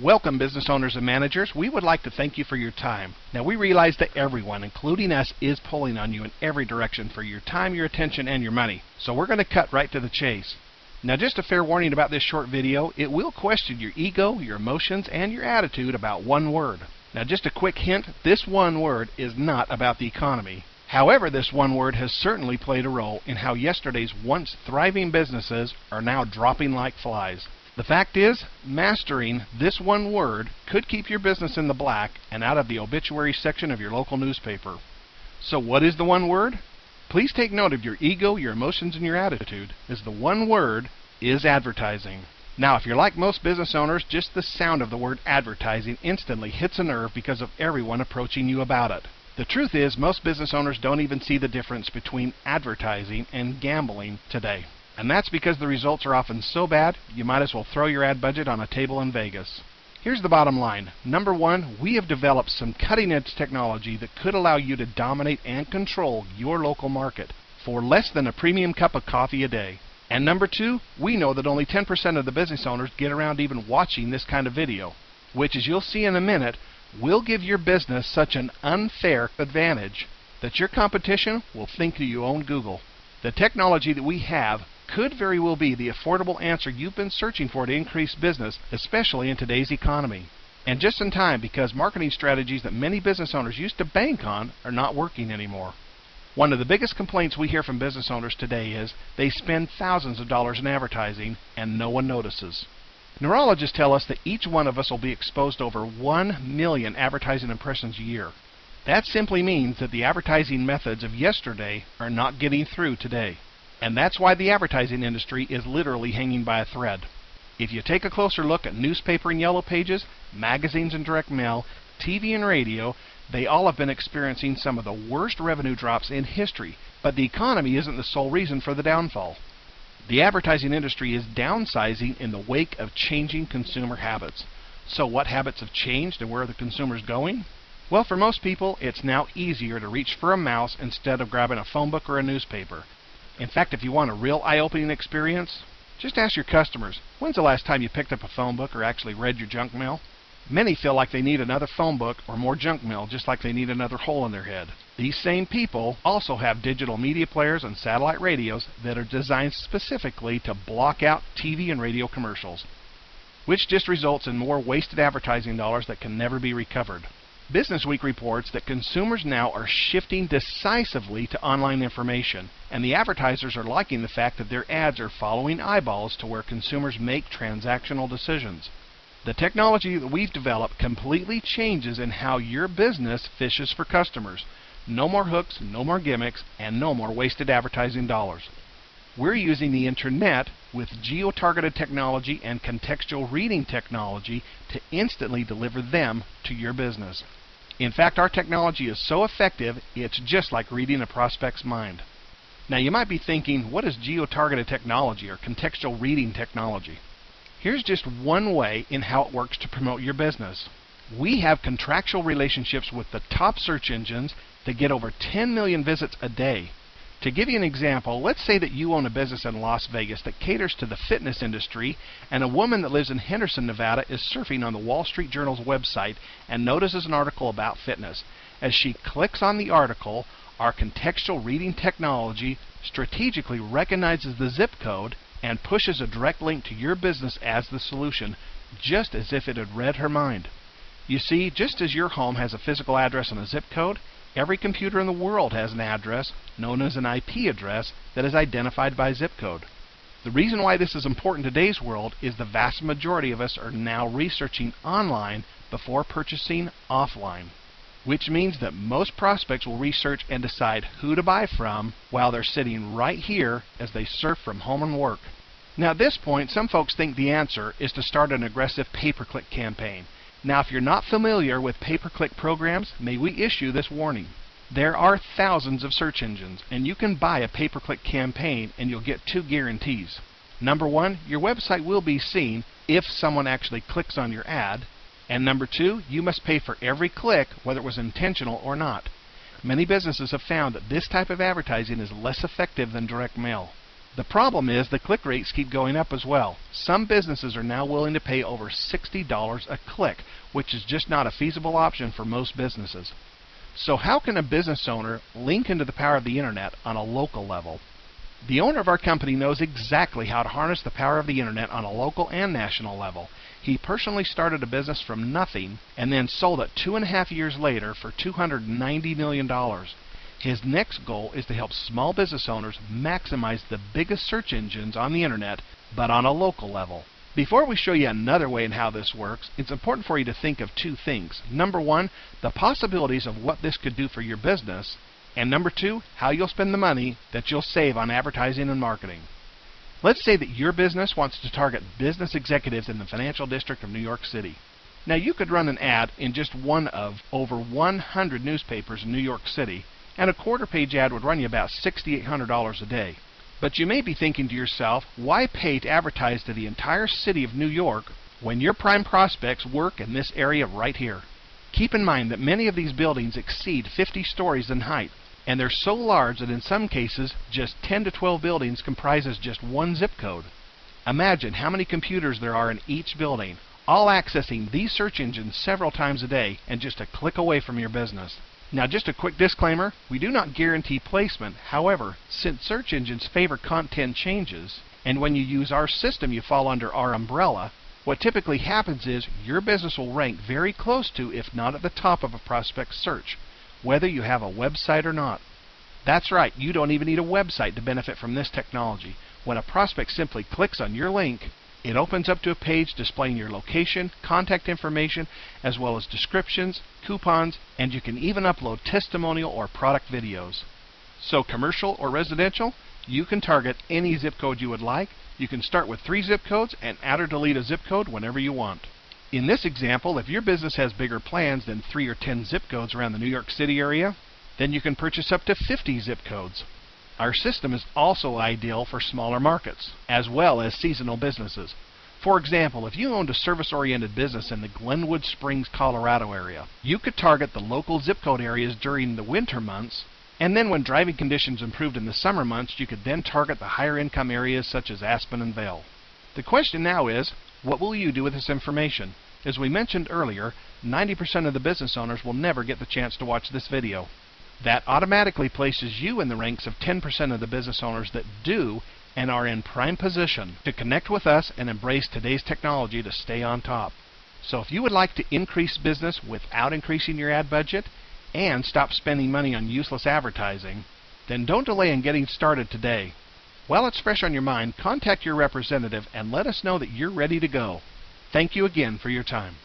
Welcome, business owners and managers. We would like to thank you for your time. Now, we realize that everyone, including us, is pulling on you in every direction for your time, your attention, and your money. So we're going to cut right to the chase. Now, just a fair warning about this short video, it will question your ego, your emotions, and your attitude about one word. Now, just a quick hint, this one word is not about the economy. However, this one word has certainly played a role in how yesterday's once thriving businesses are now dropping like flies. The fact is, mastering this one word could keep your business in the black and out of the obituary section of your local newspaper. So what is the one word? Please take note of your ego, your emotions, and your attitude, as the one word is advertising. Now, if you're like most business owners, just the sound of the word advertising instantly hits a nerve because of everyone approaching you about it. The truth is, most business owners don't even see the difference between advertising and gambling today. And that's because the results are often so bad, you might as well throw your ad budget on a table in Vegas. Here's the bottom line. Number one, we have developed some cutting-edge technology that could allow you to dominate and control your local market for less than a premium cup of coffee a day. And number two, we know that only 10% of the business owners get around to even watching this kind of video, which, as you'll see in a minute, will give your business such an unfair advantage that your competition will think that you own Google. The technology that we have could very well be the affordable answer you've been searching for to increase business, especially in today's economy. And just in time, because marketing strategies that many business owners used to bank on are not working anymore. One of the biggest complaints we hear from business owners today is they spend thousands of dollars in advertising and no one notices. Neurologists tell us that each one of us will be exposed to over 1 million advertising impressions a year. That simply means that the advertising methods of yesterday are not getting through today. And that's why the advertising industry is literally hanging by a thread. If you take a closer look at newspaper and yellow pages, magazines and direct mail, TV and radio, they all have been experiencing some of the worst revenue drops in history. But the economy isn't the sole reason for the downfall. The advertising industry is downsizing in the wake of changing consumer habits. So what habits have changed and where are the consumers going? Well, for most people, it's now easier to reach for a mouse instead of grabbing a phone book or a newspaper. In fact, if you want a real eye-opening experience, just ask your customers, when's the last time you picked up a phone book or actually read your junk mail? Many feel like they need another phone book or more junk mail, just like they need another hole in their head. These same people also have digital media players and satellite radios that are designed specifically to block out TV and radio commercials, which just results in more wasted advertising dollars that can never be recovered. Businessweek reports that consumers now are shifting decisively to online information, and the advertisers are liking the fact that their ads are following eyeballs to where consumers make transactional decisions. The technology that we've developed completely changes in how your business fishes for customers. No more hooks, no more gimmicks, and no more wasted advertising dollars. We're using the internet with geo-targeted technology and contextual reading technology to instantly deliver them to your business. In fact, our technology is so effective, it's just like reading a prospect's mind. Now, you might be thinking, what is geo-targeted technology or contextual reading technology? Here's just one way in how it works to promote your business. We have contractual relationships with the top search engines that get over 10 million visits a day. To give you an example, let's say that you own a business in Las Vegas that caters to the fitness industry, and a woman that lives in Henderson, Nevada is surfing on the Wall Street Journal's website and notices an article about fitness. As she clicks on the article, our contextual reading technology strategically recognizes the zip code and pushes a direct link to your business as the solution, just as if it had read her mind. You see, just as your home has a physical address and a zip code, every computer in the world has an address, known as an IP address, that is identified by zip code. The reason why this is important in today's world is the vast majority of us are now researching online before purchasing offline, which means that most prospects will research and decide who to buy from while they're sitting right here as they surf from home and work. Now, at this point, some folks think the answer is to start an aggressive pay-per-click campaign. Now, if you're not familiar with pay-per-click programs, may we issue this warning. There are thousands of search engines, and you can buy a pay-per-click campaign and you'll get two guarantees. Number one, your website will be seen if someone actually clicks on your ad. And number two, you must pay for every click, whether it was intentional or not. Many businesses have found that this type of advertising is less effective than direct mail. The problem is the click rates keep going up as well. Some businesses are now willing to pay over $60 a click, which is just not a feasible option for most businesses. So how can a business owner link into the power of the internet on a local level? The owner of our company knows exactly how to harness the power of the internet on a local and national level. He personally started a business from nothing and then sold it 2.5 years later for $290 million. His next goal is to help small business owners maximize the biggest search engines on the internet, but on a local level. Before we show you another way in how this works, it's important for you to think of two things. Number one, the possibilities of what this could do for your business, and number two, how you'll spend the money that you'll save on advertising and marketing. Let's say that your business wants to target business executives in the financial district of New York City. Now you could run an ad in just one of over 100 newspapers in New York City, and a quarter-page ad would run you about $6,800 a day. But you may be thinking to yourself, why pay to advertise to the entire city of New York when your prime prospects work in this area right here? Keep in mind that many of these buildings exceed 50 stories in height, and they're so large that in some cases just 10 to 12 buildings comprises just one zip code. Imagine how many computers there are in each building, all accessing these search engines several times a day and just a click away from your business. Now just a quick disclaimer, we do not guarantee placement. However, since search engines favor content changes, and when you use our system you fall under our umbrella, what typically happens is your business will rank very close to, if not at the top of a prospect's search, whether you have a website or not. That's right, you don't even need a website to benefit from this technology. When a prospect simply clicks on your link, it opens up to a page displaying your location, contact information, as well as descriptions, coupons, and you can even upload testimonial or product videos. So commercial or residential, you can target any zip code you would like. You can start with 3 zip codes and add or delete a zip code whenever you want. In this example, if your business has bigger plans than 3 or 10 zip codes around the New York City area, then you can purchase up to 50 zip codes. Our system is also ideal for smaller markets, as well as seasonal businesses. For example, if you owned a service-oriented business in the Glenwood Springs, Colorado area, you could target the local zip code areas during the winter months, and then when driving conditions improved in the summer months, you could then target the higher income areas such as Aspen and Vail. The question now is, what will you do with this information? As we mentioned earlier, 90% of the business owners will never get the chance to watch this video. That automatically places you in the ranks of 10% of the business owners that do and are in prime position to connect with us and embrace today's technology to stay on top. So if you would like to increase business without increasing your ad budget and stop spending money on useless advertising, then don't delay in getting started today. While it's fresh on your mind, contact your representative and let us know that you're ready to go. Thank you again for your time.